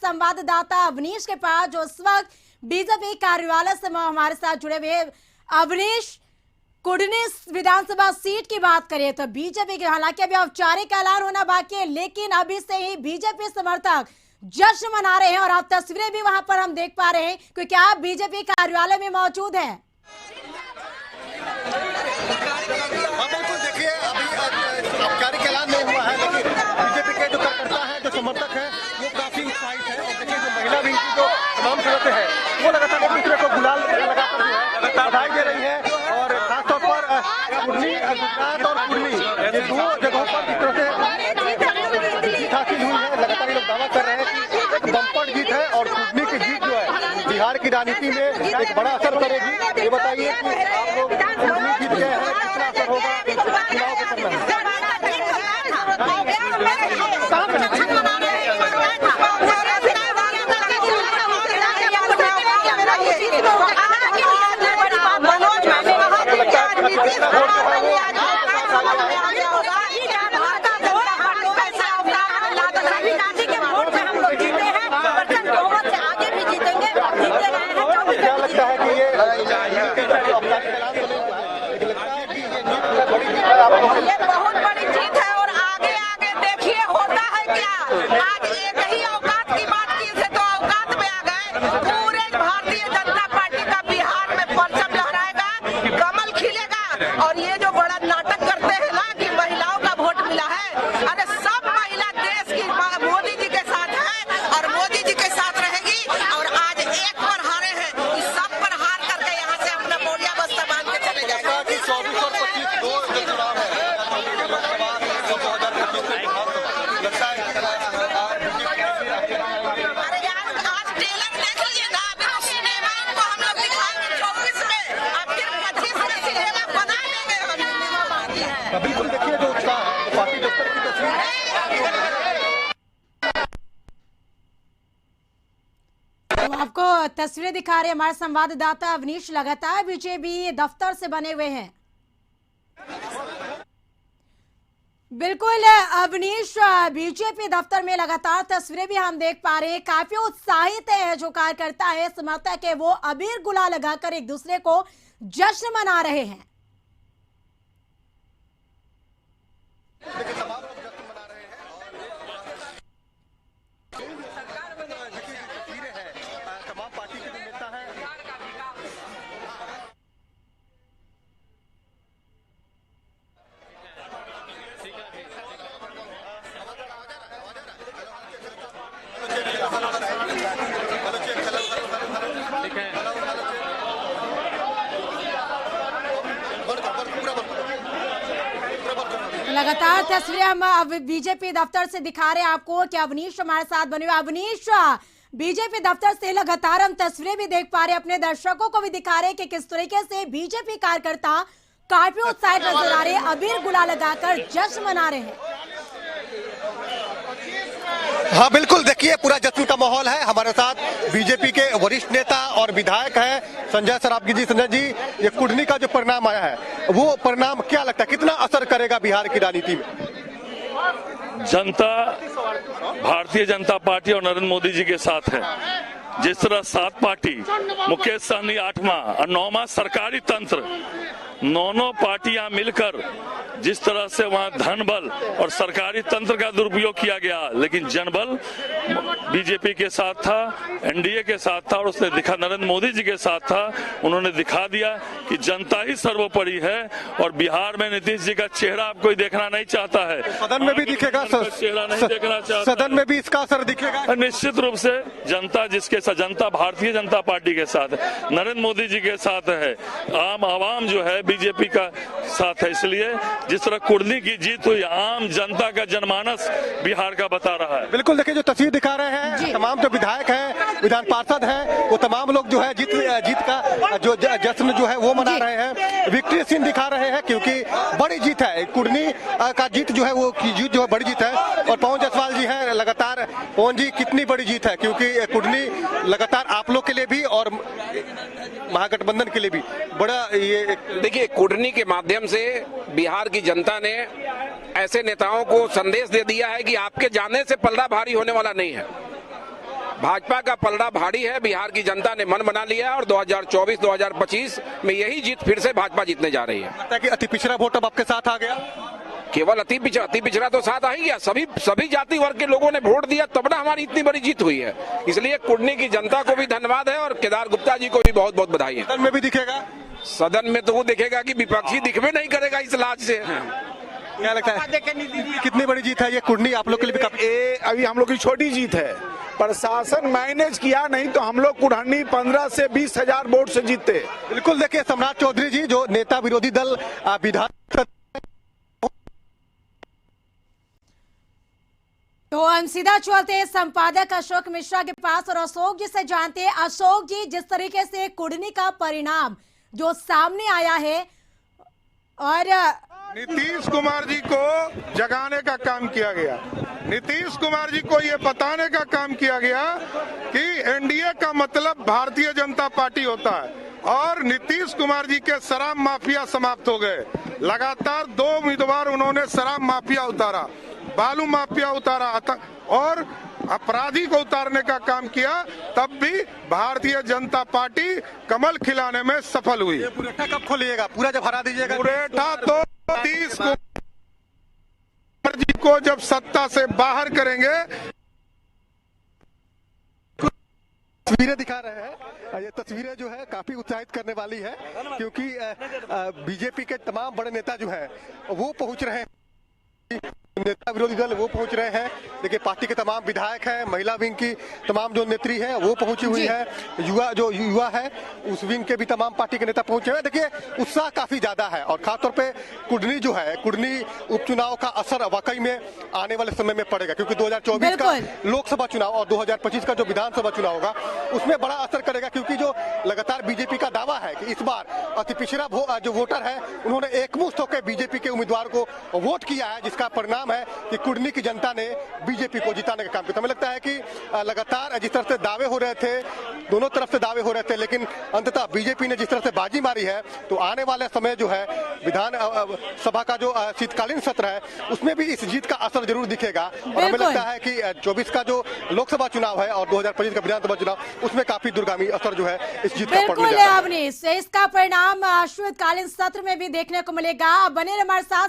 संवाददाता अवनीश के पास, जो इस वक्त बीजेपी कार्यालय से हमारे साथ जुड़े हुए। अवनीश, कुडनी विधानसभा सीट की बात करें तो बीजेपी के, हालांकि अभी औपचारिक ऐलान होना बाकी है, लेकिन अभी से ही बीजेपी समर्थक जश्न मना रहे हैं और आप तस्वीरें भी वहां पर हम देख पा रहे हैं, क्योंकि आप बीजेपी कार्यालय में मौजूद हैं। बिल्कुल, देखिए अभी औपचारिक ऐलान नहीं हुआ है, लेकिन बीजेपी के जो कार्यकर्ता हैं, जो समर्थक हैं, वो काफी उत्साहित है। और देखिए जो महिला विंग की जो तमाम सदस्य हैं, वो लगातार एक दूसरे को गुलाल लगाकर जो है बधाई दे रही है। और खासतौर पर कुडनी, गुजरात और कुडनी, ये दो जगहों पर जिस तरह से जीत हासिल हुई है, लगातार ये लोग दावा कर रहे हैं कि एक बम्पर जीत है और कुडनी की जीत जो है बिहार की राजनीति में एक बड़ा असर करेगी। ये बताइए कि आप लोग कुडनी जीत गए हैं, कितना असर होगा चुनाव के समय? क्या लगता है कि ये बहुत बड़ी जीत है और आगे आगे देखिए होता है क्या। आज एक ही औकात की बात की से तो औकात में आ गए। पूरे भारतीय जनता पार्टी का बिहार में परचम लहराएगा, कमल खिलेगा। और ये जो बड़ा नाटक करते हैं ना कि महिलाओं का वोट मिला है, अरे सब महिला देश की मोदी जी के साथ है और मोदी जी के साथ रहेगी। और आज एक पर हारे हैं, इस सब पर हार करके यहाँ से अपना बोलिया बस्ता बांध के चले जाएगा। 24 और 25 दो जो चुनाव है, अरे यार आज ट्रेलर देख लीजिए ना, अभी तो सिनेमा को हम लोग दिखाएंगे 24 में, अब फिर 25 में सिनेमा बना लेंगे हम। सिनेमा बाकी है। बिल्कुल, देखिए जो उत्साह है, पार्टी दफ्तर की तस्वीर तो आपको तस्वीरें दिखा रहे हैं हमारे संवाददाता अवनीश। लगातार बीजेपी दफ्तर से बने हुए हैं। बिल्कुल अवनीश, बीजेपी दफ्तर में लगातार तस्वीरें भी हम देख पा रहे हैं। काफी उत्साहित है जो कार्यकर्ता है, समर्थक है, वो अबीर गुलाल लगाकर एक दूसरे को जश्न मना रहे हैं। तमाम पार्टी के जो नेता हैं, लगातार तस्वीरें हम अब बीजेपी दफ्तर से दिखा रहे हैं आपको कि अवनीश हमारे साथ बने हुए। अवनीश, बीजेपी दफ्तर से लगातार हम तस्वीरें भी देख पा रहे हैं, अपने दर्शकों को भी दिखा रहे हैं कि किस तरीके से बीजेपी कार्यकर्ता काफी उत्साहित नजर आ रहे हैं, अबीर गुलाल लगाकर जश्न मना रहे हैं। हाँ बिल्कुल, देखिए पूरा जश्न का माहौल है। हमारे साथ बीजेपी के वरिष्ठ नेता और विधायक हैं संजय सरावगी जी। संजय जी, ये कुडनी का जो परिणाम आया है, वो परिणाम क्या लगता है, कितना असर करेगा बिहार की राजनीति में? जनता भारतीय जनता पार्टी और नरेंद्र मोदी जी के साथ है। जिस तरह 7 पार्टी, मुकेश सहनी 8वां और 9वां सरकारी तंत्र, 9 पार्टियां मिलकर जिस तरह से वहां धन बल और सरकारी तंत्र का दुरुपयोग किया गया, लेकिन जनबल बीजेपी के साथ था, एनडीए के साथ था और उसने दिखा, नरेंद्र मोदी जी के साथ था। उन्होंने दिखा दिया कि जनता ही सर्वोपरि है और बिहार में नीतीश जी का चेहरा आप कोई देखना नहीं चाहता है। सदन में भी दिखेगा, चेहरा नहीं देखना चाहता, सदन में भी इसका असर दिखेगा निश्चित रूप से। जनता जिसके साथ, जनता भारतीय जनता पार्टी के साथ है, नरेंद्र मोदी जी के साथ है, आम आवाम जो है बीजेपी का साथ है। इसलिए जिस तरह कुडनी की जीत हुई, आम जनता का जनमानस बिहार का बता रहा है। बिल्कुल, देखिए जो तस्वीर दिखा रहे हैं, तमाम जो विधायक हैं, विधान पार्षद हैं, वो तमाम लोग जो है जीत का जो जश्न जो है वो मना रहे हैं, विक्ट्री सीन दिखा रहे हैं, क्योंकि बड़ी जीत है कुडनी का। जीत जो है वो जीत जो है बड़ी जीत है। और पवन जायसवाल जी हैं लगातार। पवन जी, कितनी बड़ी जीत है, क्योंकि कुडनी लगातार आप लोग के लिए भी और महागठबंधन के लिए भी बड़ा ये। देखिए, कुडनी के माध्यम से बिहार की जनता ने ऐसे नेताओं को संदेश दे दिया है कि आपके जाने से पलड़ा भारी होने वाला नहीं है। भाजपा का पलड़ा भारी है। बिहार की जनता ने मन बना लिया और 2024-2025 में यही जीत फिर से भाजपा जीतने जा रही है। लगता है कि अति पिछड़ा वोट अब आपके साथ आ गया। केवल अति पिछड़ा तो साथ आ ही गया। सभी जाति वर्ग के लोगों ने वोट दिया, तब ना हमारी इतनी बड़ी जीत हुई है। इसलिए कुर्नी की जनता को भी धन्यवाद है और केदार गुप्ता जी को भी बहुत बहुत बधाई है। सदन में भी दिखेगा। सदन में तो वो देखेगा कि विपक्षी दिखबे नहीं करेगा इस लाज से। क्या लगता है कितनी बड़ी जीत है ये कुर्नी आप लोग के लिए भी काफी? अभी हम लोग की छोटी जीत है। प्रशासन मैनेज किया नहीं तो हम लोग कुढ़नी 15 से 20 हजार वोट से जीतते। बिल्कुल, देखिए सम्राट चौधरी जी जो नेता विरोधी दल विधान, तो हम सीधा चलते हैं संपादक अशोक मिश्रा के पास और अशोक जी से जानते हैं। अशोक जी, जिस तरीके से कुर्नी का परिणाम जो सामने आया है और नीतीश कुमार जी को जगाने का काम किया गया, नीतीश कुमार जी को ये बताने का काम किया गया कि एनडीए का मतलब भारतीय जनता पार्टी होता है और नीतीश कुमार जी के शराब माफिया समाप्त हो गए। लगातार 2 उम्मीदवार उन्होंने शराब माफिया उतारा, बालू माफिया उतारा और अपराधी को उतारने का काम किया, तब भी भारतीय जनता पार्टी कमल खिलाने में सफल हुई। ये पुरेठा कब खोलिएगा? पूरा जब हरा दीजिएगा पुरेठा तो नीतीश कुमार जी को जब सत्ता से बाहर करेंगे। तस्वीरें दिखा रहे हैं, ये तस्वीरें जो है काफी उत्साहित करने वाली है क्योंकि बीजेपी के तमाम बड़े नेता जो हैं वो पहुंच रहे हैं, नेता विरोधी दल वो पहुंच रहे हैं। देखिए पार्टी के तमाम विधायक हैं, महिला विंग की तमाम जो नेत्री है वो पहुंची हुई है, युवा है उस विंग के भी तमाम पार्टी के नेता पहुंचे हुए हैं। देखिए उत्साह काफी ज्यादा है और खासतौर पे कुर्नी जो है, कुर्नी उपचुनाव का असर वाकई में आने वाले समय में पड़ेगा क्योंकि 2024 का लोकसभा चुनाव और 2025 का जो विधानसभा चुनाव होगा उसमें बड़ा असर करेगा क्योंकि जो लगातार बीजेपी का दावा है कि इस बार अति पिछड़ा जो वोटर है उन्होंने एकमुश्त होकर बीजेपी के उम्मीदवार को वोट किया है, जिसका परिणाम है कि कुर्नी की जनता ने बीजेपी को जिताने का काम किया। हमें लगता है कि लगातार जिस तरह से दावे हो रहे थे, दोनों तरफ से दावे हो रहे थे, लेकिन अंततः बीजेपी ने जिस तरह से बाजी मारी है तो आने वाले समय जो है विधान सभा का जो शीतकालीन सत्र है उसमें भी इस जीत का असर जरूर दिखेगा। और हमें लगता है कि 24 का जो लोकसभा चुनाव है और 2025 का विधानसभा चुनाव उसमें काफी दूरगामी असर जो है इस जीत का पड़ने जा रहा है। इसका परिणाम शीतकालीन सत्र में भी देखने को मिलेगा। बने रहे हमारे साथ,